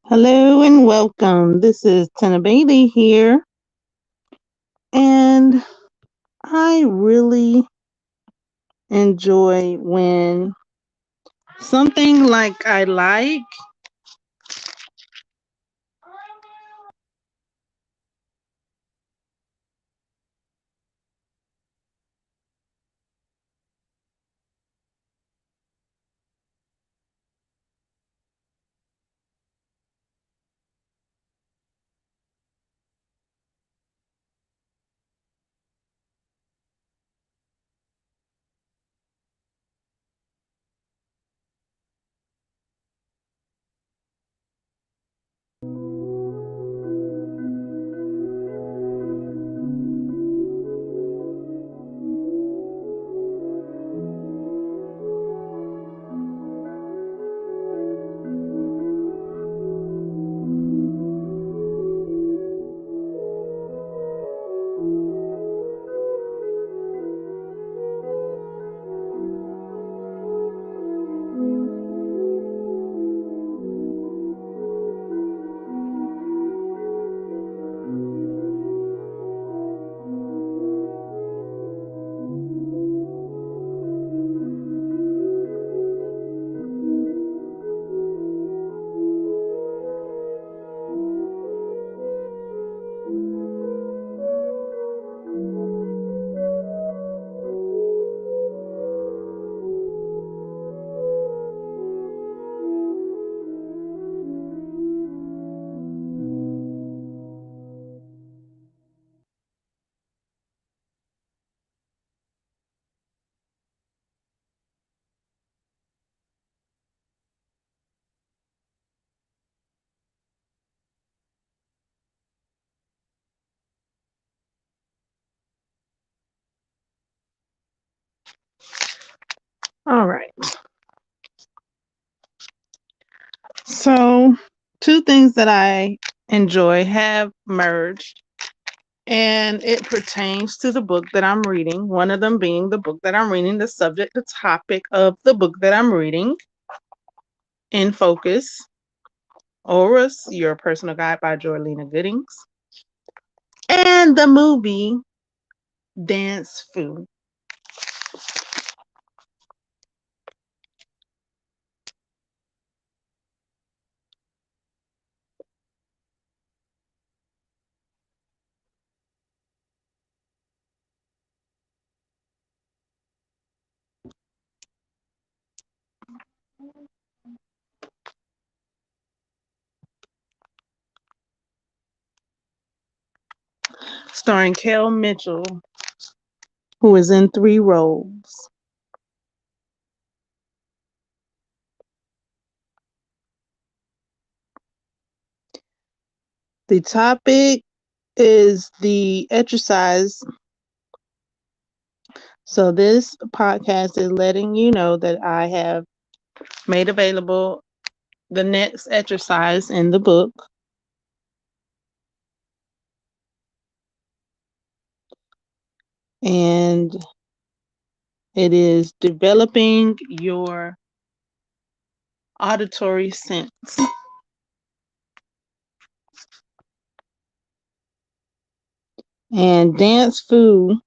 Hello and welcome. This is T1na Ba1ley here, and I really enjoy when something like I like all right. So, two things that I enjoy have merged, and it pertains to the book that I'm reading. One of them being the book that I'm reading, the subject, the topic of the book that I'm reading, In Focus, Oris, Your Personal Guide by Joylina Goodings, and the movie Dance Fu. Starring KEL Mitchell, who is in 3 roles. The topic is the exercise. So this podcast is letting you know that I have made available the next exercise in the book. And it is developing your auditory sense. And Dance Fu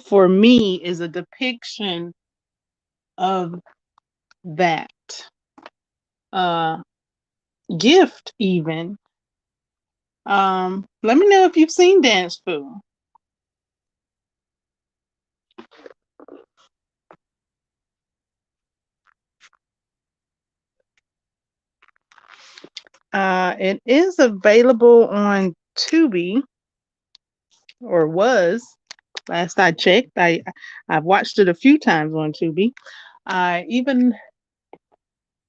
for me is a depiction of that uh, gift, even. Let me know if you've seen Dance Fu. It is available on Tubi, or was last I checked. I've watched it a few times on Tubi. I even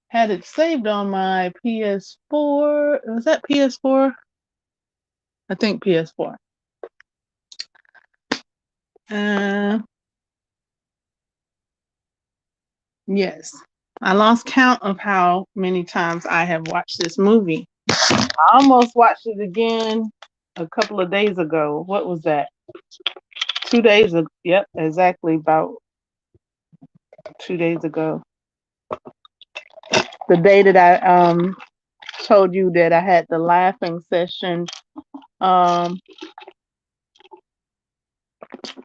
had it saved on my PS4. Was that PS4? I think PS4. Uh, yes. I lost count of how many times I have watched this movie. I almost watched it again a couple of days ago. What was that? 2 days ago. Yep, exactly about 2 days ago. The day that I told you that I had the laughing session, um,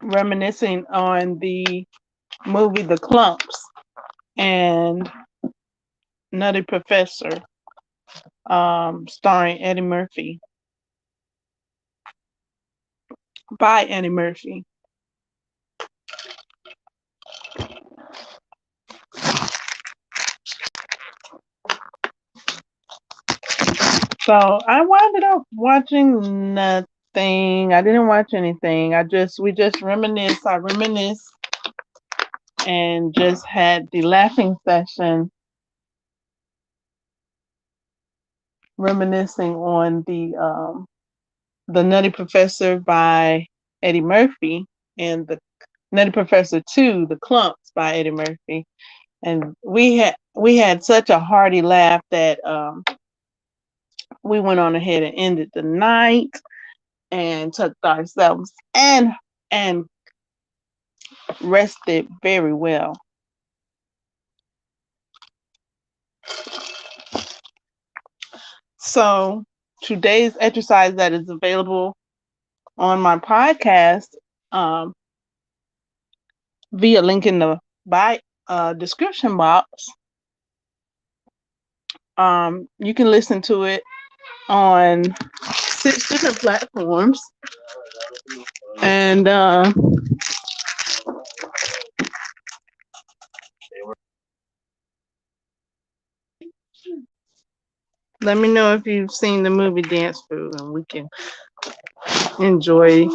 reminiscing on the movie The Clumps and Nutty Professor, starring Eddie Murphy, by Eddie Murphy. So I wound up watching nothing. I didn't watch anything. We just reminisce. I reminisce and just had the laughing session, reminiscing on the Nutty Professor by Eddie Murphy and the Nutty Professor 2, The Clumps by Eddie Murphy. And we had such a hearty laugh that we went on ahead and ended the night and took ourselves and rested very well. So today's exercise that is available on my podcast, um, via link in the description box. You can listen to it on 6 different platforms, and let me know if you've seen the movie Dance Food, and we can enjoy.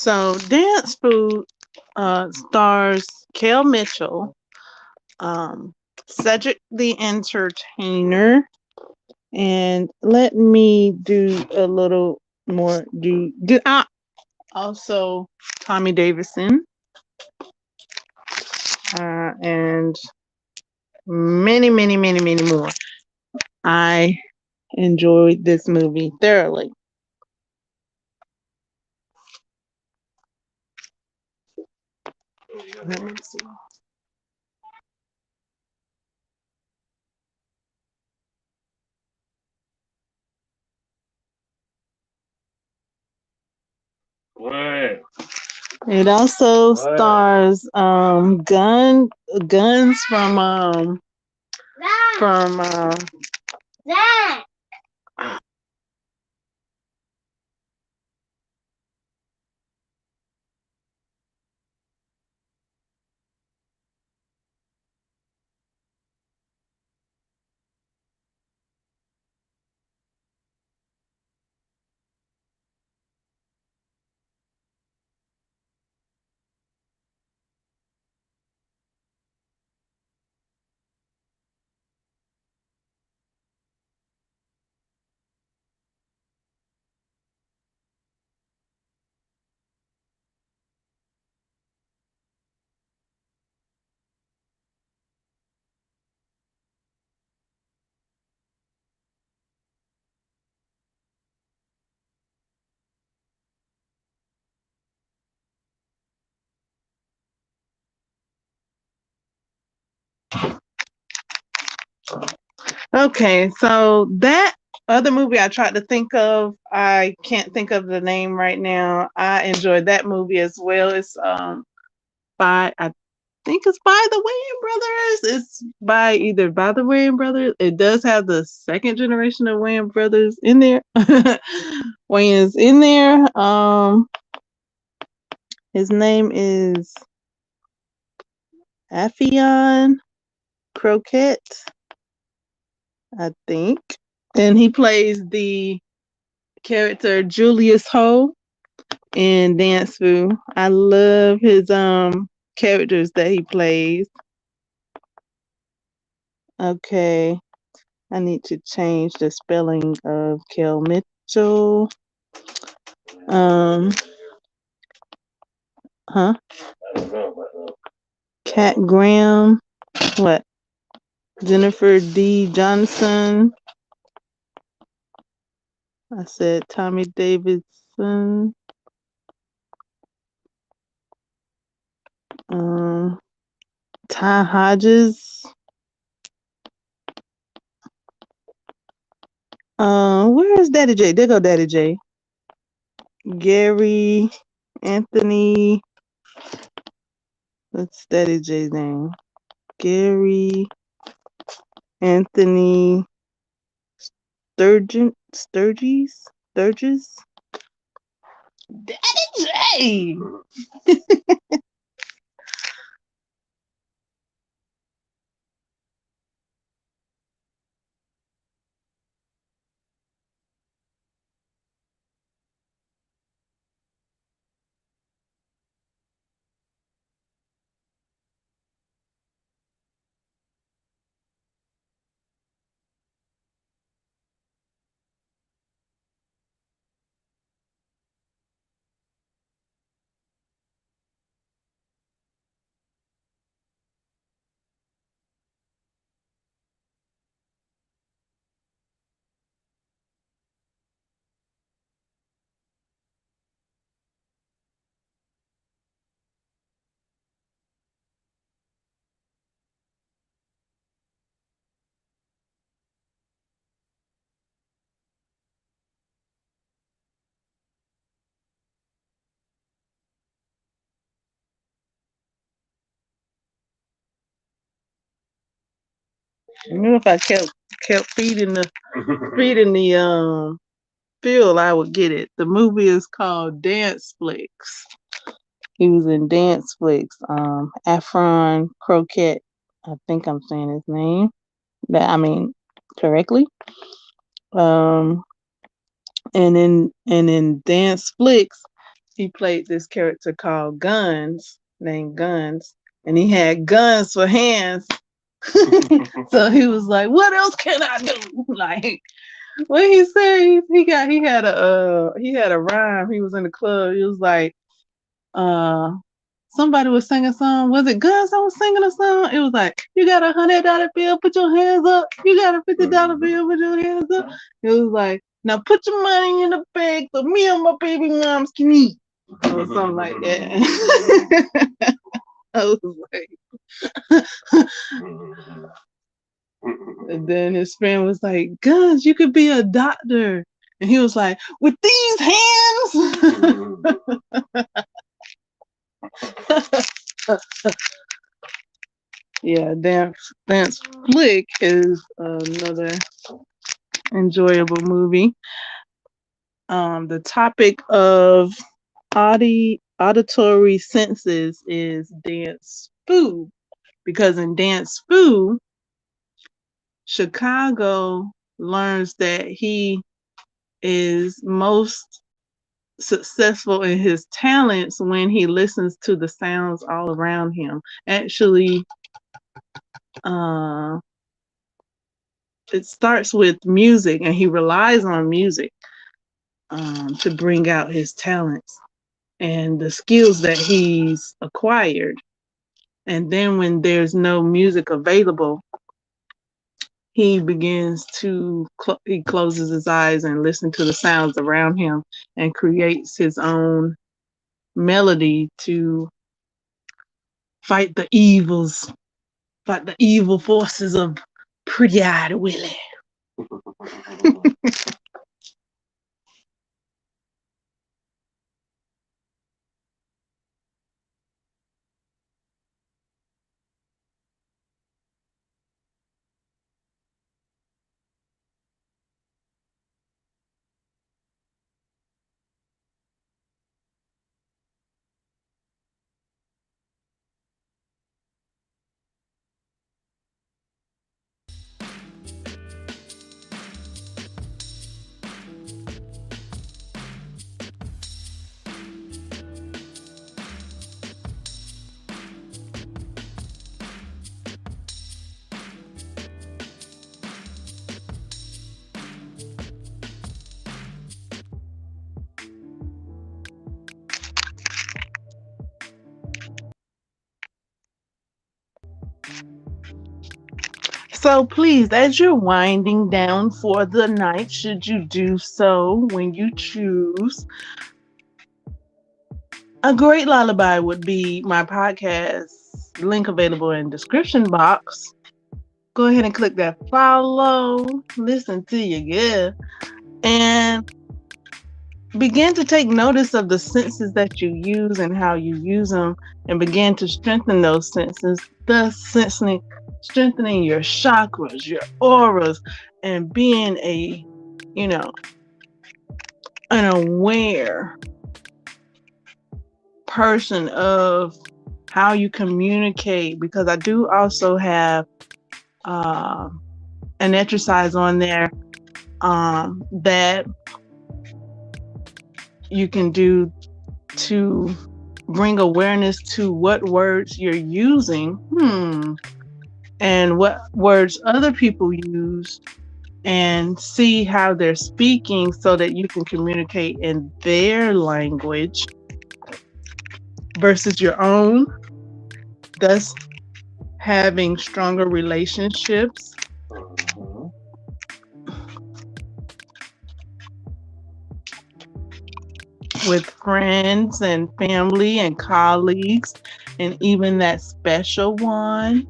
So Dance Food stars Kel Mitchell, Cedric the Entertainer, and let me do a little more. Also Tommy Davidson, and many, many, many, many more. I enjoyed this movie thoroughly. Let me see. What? It also stars guns from Okay, so that other movie I tried to think of, I can't think of the name right now. I enjoyed that movie as well. It's by I think it's by the Wayans brothers. It's by either by the Wayans brothers. It does have the second generation of Wayans brothers in there. Wayans in there. His name is Affion Croquette, I think. And he plays the character Julius Ho in Dance Fu. I love his characters that he plays. Okay. I need to change the spelling of Kel Mitchell. Um huh? Cat Graham. What? Jennifer D. Johnson. I said Tommy Davidson. Um Ty Hodges. Where is Daddy J? There go Daddy J. Gary Anthony. What's Daddy J's name? Gary Anthony Sturgis. Daddy J. You know, if I kept feeding the field, I would get it. The movie is called Dance Flicks. He was in Dance Flicks. Afron Croquette. I think I'm saying his name. That I mean correctly. Um, and in Dance Flicks, he played this character called Guns, named Guns, and he had guns for hands. So he was like, "What else can I do?" Like what he said, he had a rhyme. He was in the club. He was like, uh, somebody was singing a song. Was it Guns that was singing a song? It was like, "You got $100 bill, put your hands up. You got a $50 bill, put your hands up." It was like, "Now put your money in the bag so me and my baby moms can eat," or something like that. I was like, and then his friend was like, "Guns, you could be a doctor." And he was like, "With these hands." Yeah, Dance Flick is another enjoyable movie. The topic of auditory senses is dance foo, because in dance foo, Chicago learns that he is most successful in his talents when he listens to the sounds all around him. Actually, uh, it starts with music, and he relies on music to bring out his talents and the skills that he's acquired. And then when there's no music available, he begins to he closes his eyes and listens to the sounds around him and creates his own melody to fight the evil forces of Pretty Eyed Willie. So please, as you're winding down for the night, should you do so when you choose, a great lullaby would be my podcast link available in description box. Go ahead and click that follow, listen to your good, and begin to take notice of the senses that you use and how you use them, and begin to strengthen those senses, thus strengthening your chakras, your auras, and being an aware person of how you communicate. Because I do also have an exercise on there that you can do to bring awareness to what words you're using, and what words other people use, and see how they're speaking so that you can communicate in their language versus your own, thus having stronger relationships with friends and family and colleagues, and even that special one.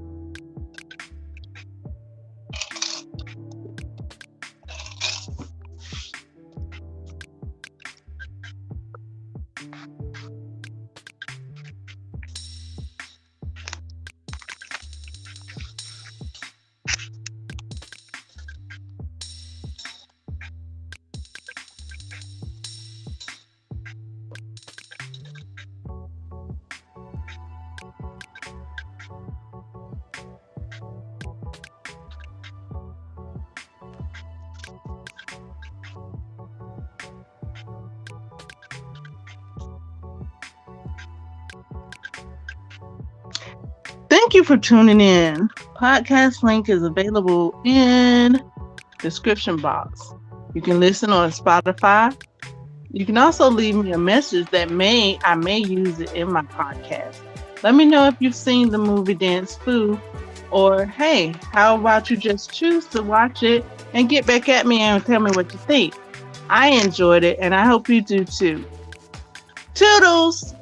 Thank you for tuning in. Podcast link is available in description box. You can listen on Spotify. You can also leave me a message that I may use it in my podcast. Let me know if you've seen the movie Dance Fu, or hey, how about you just choose to watch it and get back at me and tell me what you think. I enjoyed it and I hope you do too. Toodles!